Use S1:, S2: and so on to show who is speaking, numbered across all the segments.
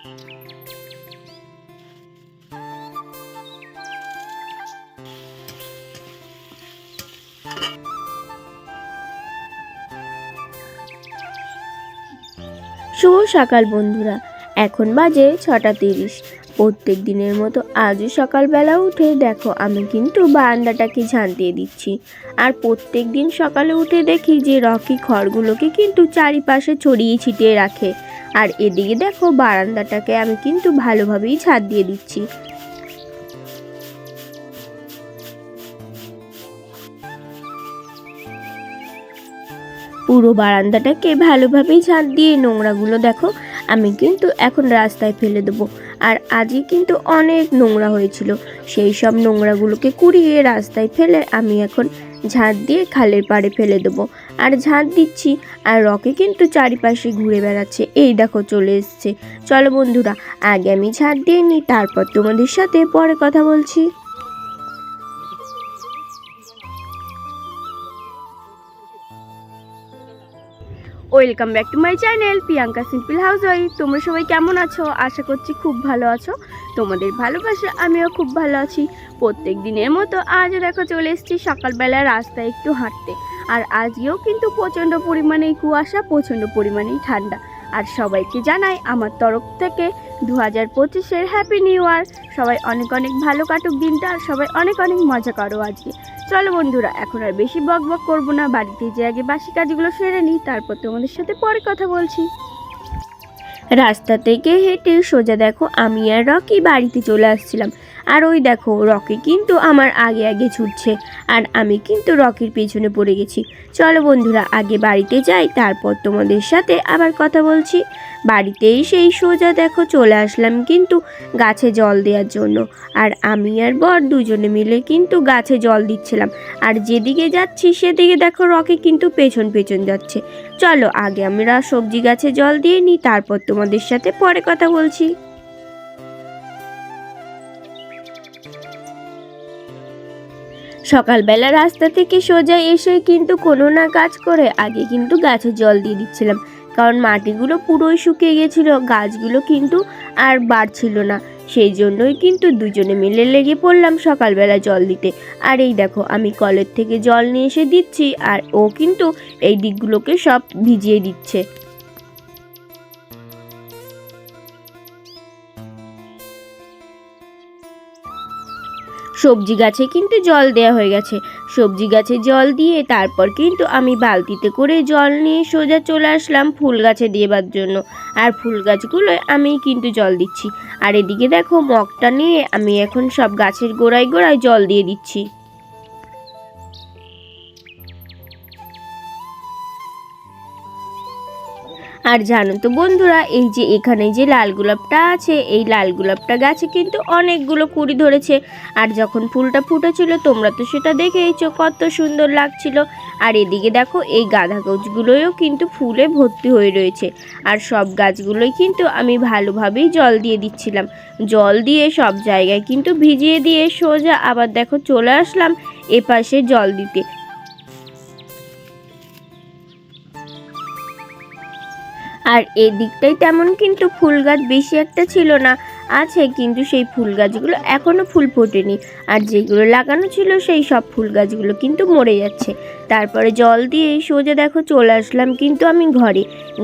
S1: শুভ সকাল বন্ধুরা, এখন বাজে 6:30। প্রত্যেক দিনের মতো আজও সকালবেলা উঠে দেখো আমি কিন্তু বারান্দাটাকে ঝাঁট দিয়ে দিচ্ছি। আর প্রত্যেক দিন সকালে উঠে দেখি যে রকি খড়গুলোকে কিন্তু চারিপাশে ছড়িয়ে ছিটিয়ে রাখে। আর এদিকে দেখো বারান্দাটাকে আমি কিন্তু ভালোভাবেই ঝাঁট দিয়ে দিচ্ছি। পুরো বারান্দাটাকে ভালোভাবেই ঝাঁট দিয়ে নোংরাগুলো দেখো আমি কিন্তু এখন রাস্তায় ফেলে দেবো। আর আজকে কিন্তু অনেক নোংরা হয়েছিল, সেই সব নোংরাগুলোকে কুড়িয়ে রাস্তায় ফেলে আমি এখন ঝাঁট দিয়ে খালের পাড়ে ফেলে দেবো। আর ঝাঁট দিচ্ছি আর রকি কিন্তু চারিপাশে ঘুরে বেড়াচ্ছে, এই দেখো চলে এসছে। চলো বন্ধুরা, আগে আমি ঝাঁট দিয়ে নিই, তারপর তোমাদের সাথে পরে কথা বলছি। Welcome back to my channel Priyanka simple housewife. তোমরা সবাই কেমন আছো? আশা করছি খুব ভালো আছো। তোমাদের ভালোবাসা আমিও খুব ভালো আছি। প্রত্যেক দিনের মতো আজও দেখো চলে এসেছি সকালবেলা রাস্তায় একটু হাঁটতে। আর আজকেও কিন্তু প্রচণ্ড পরিমাণেই কুয়াশা, প্রচণ্ড পরিমাণেই ঠান্ডা। আর সবাইকে জানাই আমার তরফ থেকে 2025-এর হ্যাপি নিউ ইয়ার। সবাই অনেক অনেক ভালো কাটুক দিনটা, আর সবাই অনেক অনেক মজা করো আজকে। চলো বন্ধুরা, এখন আর বেশি বক বক করবো না, বাড়িতে যে আগে বাসি কাজগুলো সেরে নিই, তারপর তোমাদের সাথে পরে কথা বলছি। রাস্তা থেকে হেঁটে সোজা দেখো আমি আর রকি বাড়িতে চলে আসছিলাম। আর ওই দেখো রকি কিন্তু আমার আগে আগে ছুটছে, আর আমি কিন্তু রকির পেছনে পড়ে গেছি। চলো বন্ধুরা, আগে বাড়িতে যাই, তারপর তোমাদের সাথে আবার কথা বলছি। বাড়িতেই সেই সোজা দেখো চলে আসলাম কিন্তু গাছে জল দেওয়ার জন্য। আর আমি আর বর দুজনে মিলে কিন্তু গাছে জল দিচ্ছিলাম। আর যেদিকে যাচ্ছি সেদিকে দেখো রকি কিন্তু পেছন পেছন যাচ্ছে। চলো আগে আমরা সবজি গাছে জল দিয়ে নিই, তারপর তোমাদের সাথে পরে কথা বলছি। সকালবেলা রাস্তা থেকে সোজা এসে কিন্তু কোনো না কাজ করে আগে কিন্তু গাছে জল দিয়ে দিচ্ছিলাম, কারণ মাটিগুলো পুরোই শুকিয়ে গেছিলো, গাছগুলো কিন্তু আর বাড়ছিল না। সেই জন্যই কিন্তু দুজনে মিলে লেগে পড়লাম সকালবেলা জল দিতে। আর এই দেখো আমি কলের থেকে জল নিয়ে এসে দিচ্ছি, আর ও কিন্তু এই দিকগুলোকে সব ভিজিয়ে দিচ্ছে। সবজি গাছে কিন্তু জল দেওয়া হয়ে গেছে। সবজি গাছে জল দিয়ে তারপর কিন্তু আমি বালতিতে করে জল নিয়ে সোজা চলে আসলাম ফুল গাছে দেবার জন্য। আর ফুল গাছগুলোয় আমি কিন্তু জল দিচ্ছি। আর এদিকে দেখো মগটা নিয়ে আমি এখন সব গাছের গোড়ায় গোড়ায় জল দিয়ে দিচ্ছি। আর জানো তো বন্ধুরা, এই যে এখানে যে লাল গোলাপটা আছে, এই লাল গোলাপটা গাছে কিন্তু অনেকগুলো কুঁড়ি ধরেছে। আর যখন ফুলটা ফুটেছিল তোমরা তো সেটা দেখেইছো, কত সুন্দর লাগছিল। আর এদিকে দেখো এই গাঁদা গাছগুলোও কিন্তু ফুলে ভর্তি হয়ে রয়েছে। আর সব গাছগুলোই কিন্তু আমি ভালোভাবেই জল দিয়ে দিচ্ছিলাম। জল দিয়ে সব জায়গায় কিন্তু ভিজিয়ে দিয়ে সোজা আবার দেখো চলে আসলাম এপাশে জল দিতে। আর এই দিকটাই তেমন কিন্তু ফুল গাছ বেশি একটা ছিল না, আছে কিন্তু সেই ফুল গাছগুলো এখনও ফুল ফোটেনি। আর যেগুলো লাগানো ছিল সেই সব ফুল গাছগুলো কিন্তু মরে যাচ্ছে। তারপরে জল দিয়ে সোজা দেখো চলে আসলাম কিন্তু আমি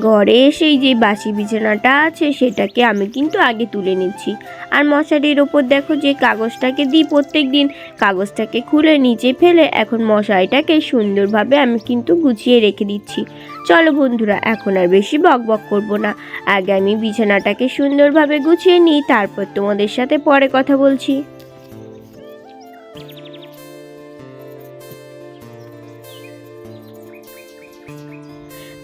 S1: ঘরে এসেই যে বাসি বিছানাটা আছে সেটাকে আমি কিন্তু আগে তুলে নিচ্ছি। আর মশারির ওপর দেখো যে কাগজটাকে দিই প্রত্যেক দিন, কাগজটাকে খুলে নিচে ফেলে এখন মশারিটাকে সুন্দরভাবে আমি কিন্তু গুছিয়ে রেখে দিচ্ছি। চলো বন্ধুরা, এখন আর বেশি বক বক করবো না, আগে আমি বিছানাটাকে সুন্দরভাবে গুছিয়ে নিই, তারপর তোমাদের সাথে পরে কথা বলছি।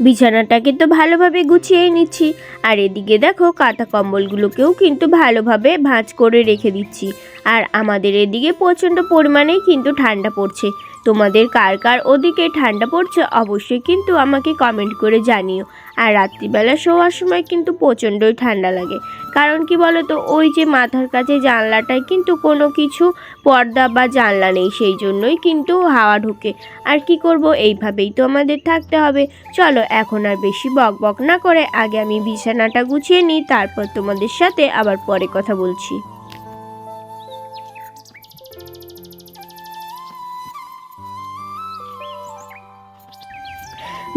S1: বিছানাটাকে তো ভালোভাবে গুছিয়ে নিচ্ছি। আর এদিকে দেখো কাঁথা কম্বলগুলোকেও কিন্তু ভালোভাবে ভাঁজ করে রেখে দিচ্ছি। আর আমাদের এদিকে প্রচণ্ড পরিমাণেই কিন্তু ঠান্ডা পড়ছে। তোমাদের কার কার ওদিকে ঠান্ডা পড়ছে অবশ্যই কিন্তু আমাকে কমেন্ট করে জানিও। আর রাত্রিবেলা শোয়ার সময় কিন্তু প্রচণ্ডই ঠান্ডা লাগে। কারণ কি বলো তো, ওই যে মাথার কাছে জানলাটায় কিন্তু কোনো কিছু পর্দা বা জানলা নেই, সেই জন্যই কিন্তু হাওয়া ঢোকে। আর কি করব, এইভাবেই তো আমাদের থাকতে হবে। চলো এখন আর বেশি বক বক না করে আগে আমি বিছানাটা গুছিয়ে নিই, তারপর তোমাদের সাথে আবার পরে কথা বলছি।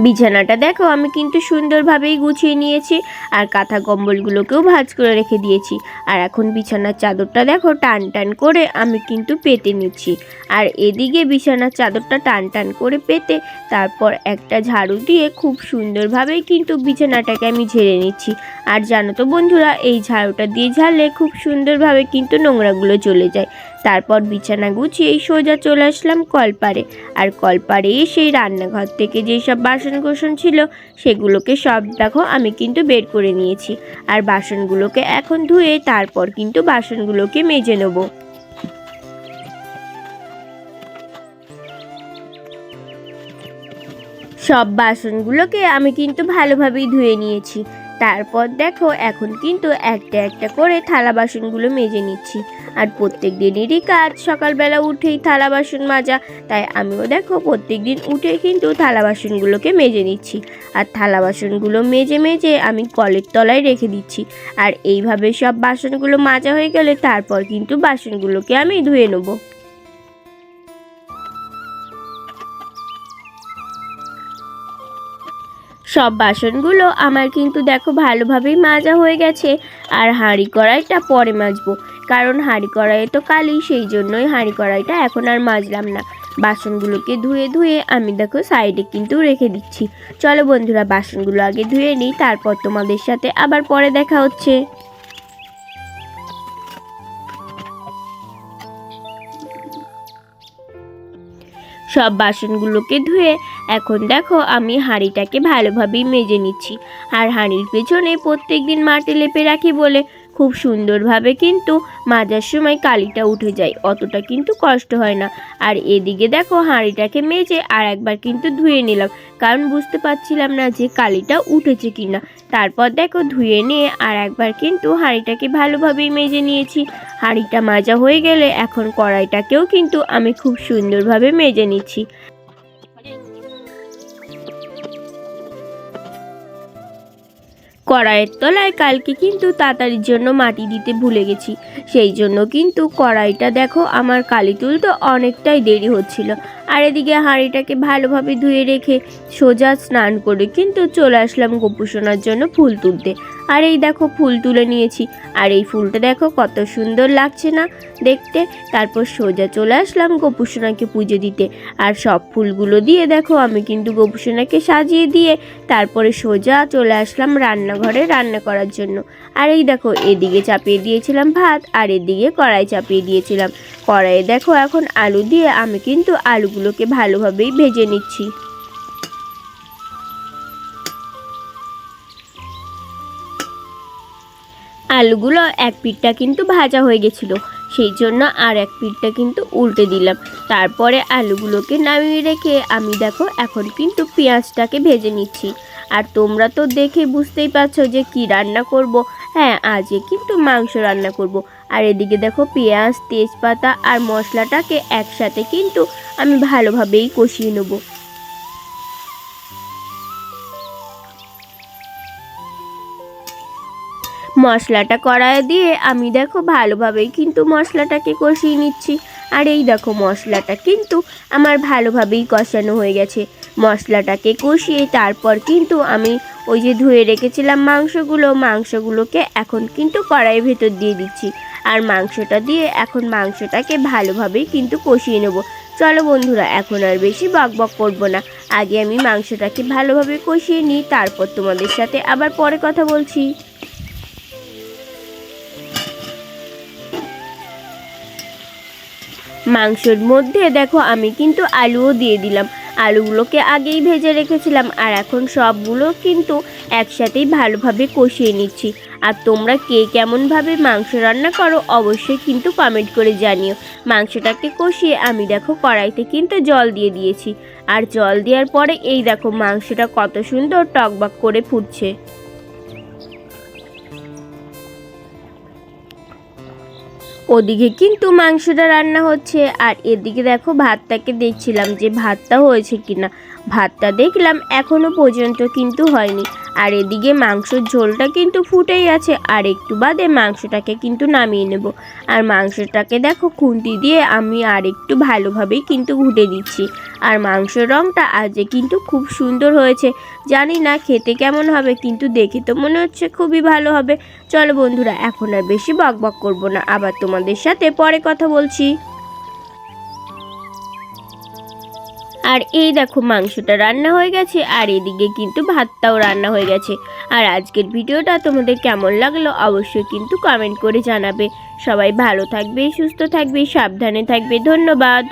S1: বিছানাটা দেখো আমি কিন্তু সুন্দরভাবেই গুছিয়ে নিয়েছি, আর কাঁথা কম্বলগুলোকেও ভাঁজ করে রেখে দিয়েছি। আর এখন বিছানার চাদরটা দেখো টান টান করে আমি কিন্তু পেতে নিচ্ছি। আর এদিকে বিছানার চাদরটা টান টান করে পেতে তারপর একটা ঝাড়ু দিয়ে খুব সুন্দরভাবেই কিন্তু বিছানাটাকে আমি ঝেড়ে নিচ্ছি। আর জানো তো বন্ধুরা, এই ঝাড়ুটা দিয়ে ঝাড়লে খুব সুন্দরভাবে কিন্তু নোংরাগুলো চলে যায়। তারপর বিছানা গুছিয়ে সোজা চলে আসলাম কলপারে। আর কলপারে সেই রান্নাঘর থেকে যেসব বাসনকোসন ছিল সেগুলোকে সব দেখো আমি কিন্তু বের করে নিয়েছি। আর বাসনগুলোকে এখন ধুয়ে তারপর কিন্তু বাসনগুলোকে মেজে নেব। সব বাসনগুলোকে আমি কিন্তু ভালোভাবেই ধুয়ে নিয়েছি। তারপর দেখো এখন কিন্তু একটা একটা করে থালা বাসনগুলো মেজে নিচ্ছি। আর প্রত্যেক দিনেরই কাজ সকালবেলা উঠেই থালা বাসন মাজা, তাই আমিও দেখো প্রত্যেক দিন উঠে কিন্তু থালা বাসনগুলোকে মেজে নিচ্ছি। আর থালা বাসনগুলো মেজে মেজে আমি কলের তলায় রেখে দিচ্ছি। আর এইভাবে সব বাসনগুলো মাজা হয়ে গেলে তারপর কিন্তু বাসনগুলোকে আমি ধুয়ে নেবো। সব বাসনগুলো আমার কিন্তু দেখো ভালোভাবেই মাজা হয়ে গেছে। আর হাঁড়ি কড়াইটা পরে মাজবো, কারণ হাঁড়ি কড়াইয়ে তো কালি, সেই জন্যই হাঁড়ি কড়াইটা এখন আর মাজলাম না। বাসনগুলোকে ধুয়ে ধুয়ে আমি দেখো সাইডে কিন্তু রেখে দিচ্ছি। চলো বন্ধুরা, বাসনগুলো আগে ধুয়ে নিই, তারপর তোমাদের সাথে আবার পরে দেখা হচ্ছে। সব বাসনগুলোকে ধুয়ে এখন দেখো আমি হাঁড়িটাকে ভালোভাবেই মেজে নিচ্ছি। আর হাঁড়ির পেছনে প্রত্যেক দিন মাটি লেপে রাখি বলে খুব সুন্দরভাবে কিন্তু মাজার সময় কালিটা উঠে যায়, অতটা কিন্তু কষ্ট হয় না। আর এদিকে দেখো হাঁড়িটাকে মেজে আর একবার কিন্তু ধুয়ে নিলাম, কারণ বুঝতে পারছিলাম না যে কালিটা উঠেছে কিনা। তারপর দেখো ধুয়ে নিয়ে আর একবার কিন্তু হাঁড়িটাকে ভালোভাবেই মেজে নিয়েছি। হাঁড়িটা মাজা হয়ে গেলে এখন কড়াইটাকেও কিন্তু আমি খুব সুন্দরভাবে মেজে নিচ্ছি। কড়াইয়ের তলায় কালকে কিন্তু তাড়াতাড়ির জন্য মাটি দিতে ভুলে গেছি, সেই জন্য কিন্তু কড়াইটা দেখো আমার কালি তুলতে অনেকটাই দেরি হচ্ছিল। আর এদিকে হাঁড়িটাকে ভালোভাবে ধুয়ে রেখে সোজা স্নান করে কিন্তু চলে আসলাম গোপুসোনার জন্য ফুল তুলতে। আর এই দেখো ফুল তুলে নিয়েছি, আর এই ফুলটা দেখো কত সুন্দর লাগছে না দেখতে। তারপর সোজা চলে আসলাম গোপুসোনাকে পুজো দিতে। আর সব ফুলগুলো দিয়ে দেখো আমি কিন্তু গোপুসোনাকে সাজিয়ে দিয়ে তারপরে সোজা চলে আসলাম রান্নাঘরে রান্না করার জন্য। আর এই দেখো এদিকে চাপিয়ে দিয়েছিলাম ভাত, আর এদিকে কড়াই চাপিয়ে দিয়েছিলাম। কড়াইয়ে দেখো এখন আলু দিয়ে আমি কিন্তু আলুগুলোকে ভালোভাবেই ভেজে নিচ্ছি। আলুগুলো এক পিঠটা কিন্তু ভাজা হয়ে গেছিলো, সেই জন্য আর এক পিঠটা কিন্তু উল্টে দিলাম। তারপরে আলুগুলোকে নামিয়ে রেখে আমি দেখো এখন কিন্তু পেঁয়াজটাকে ভেজে নিচ্ছি। আর তোমরা তো দেখে বুঝতেই পারছো যে কি রান্না করব। হ্যাঁ, আজকে কিন্তু মাংস রান্না করব। আর এদিকে দেখো পেঁয়াজ, তেজপাতা আর মশলাটাকে একসাথে কিন্তু আমি ভালোভাবেই কষিয়ে নেবো। মশলাটা কড়াইয়ে দিয়ে আমি দেখো ভালোভাবেই কিন্তু মশলাটাকে কষিয়ে নিচ্ছি। আর এই দেখো মশলাটা কিন্তু আমার ভালোভাবেই কষানো হয়ে গেছে। মশলাটাকে কষিয়ে তারপর কিন্তু আমি ওই যে ধুয়ে রেখেছিলাম মাংসগুলোকে এখন কিন্তু কড়াইয়ের ভেতর দিয়ে দিচ্ছি। আর মাংসটা দিয়ে এখন মাংসটাকে ভালোভাবেই কিন্তু কষিয়ে নেব। চলো বন্ধুরা, এখন আর বেশি বকবক করব না, আগে আমি মাংসটাকে ভালোভাবে কষিয়ে নিই, তারপর তোমাদের সাথে আবার পরে কথা বলছি। মাংসের মধ্যে দেখো আমি কিন্তু আলুও দিয়ে দিলাম। আলুগুলোকে আগেই ভেজে রেখেছিলাম, আর এখন সবগুলো কিন্তু একসাথেই ভালোভাবে কষিয়ে নিচ্ছি। আর তোমরা কে কেমনভাবে মাংস রান্না করো অবশ্যই কিন্তু কমেন্ট করে জানিও। মাংসটাকে কষিয়ে আমি দেখো কড়াইতে কিন্তু জল দিয়ে দিয়েছি। আর জল দেওয়ার পরে এই দেখো মাংসটা কত সুন্দর টকবক করে ফুটছে। ওদিকে কিন্তু মাংসটা রান্না হচ্ছে আর এদিকে দেখো ভাতটাকে দেখছিলাম যে ভাতটা হয়েছে কিনা। ভাতটা দেখলাম এখনো পর্যন্ত কিন্তু হয়নি। আর এদিকে মাংসর ঝোলটা কিন্তু ফুটেই আছে, আর একটু বাদে মাংসটাকে কিন্তু নামিয়ে নেব। আর মাংসটাকে দেখো খুন্তি দিয়ে আমি আর একটু ভালোভাবেই কিন্তু ঘুটে দিচ্ছি। আর মাংসের রঙটা আজকে কিন্তু খুব সুন্দর হয়েছে। জানি না খেতে কেমন হবে, কিন্তু দেখে তো মনে হচ্ছে খুবই ভালো হবে। চলো বন্ধুরা, এখন আর বেশি বকবক করব না, আবার তোমাদের সাথে পরে কথা বলছি। আর এই দেখো মাংসটা রান্না হয়ে গেছে, আর এদিকে কিন্তু ভাতটাও রান্না হয়ে গেছে। আর আজকের ভিডিওটা তোমাদের কেমন লাগলো অবশ্যই কিন্তু কমেন্ট করে জানাবে। সবাই ভালো থাকবে, সুস্থ থাকবে, সাবধানে থাকবে। ধন্যবাদ।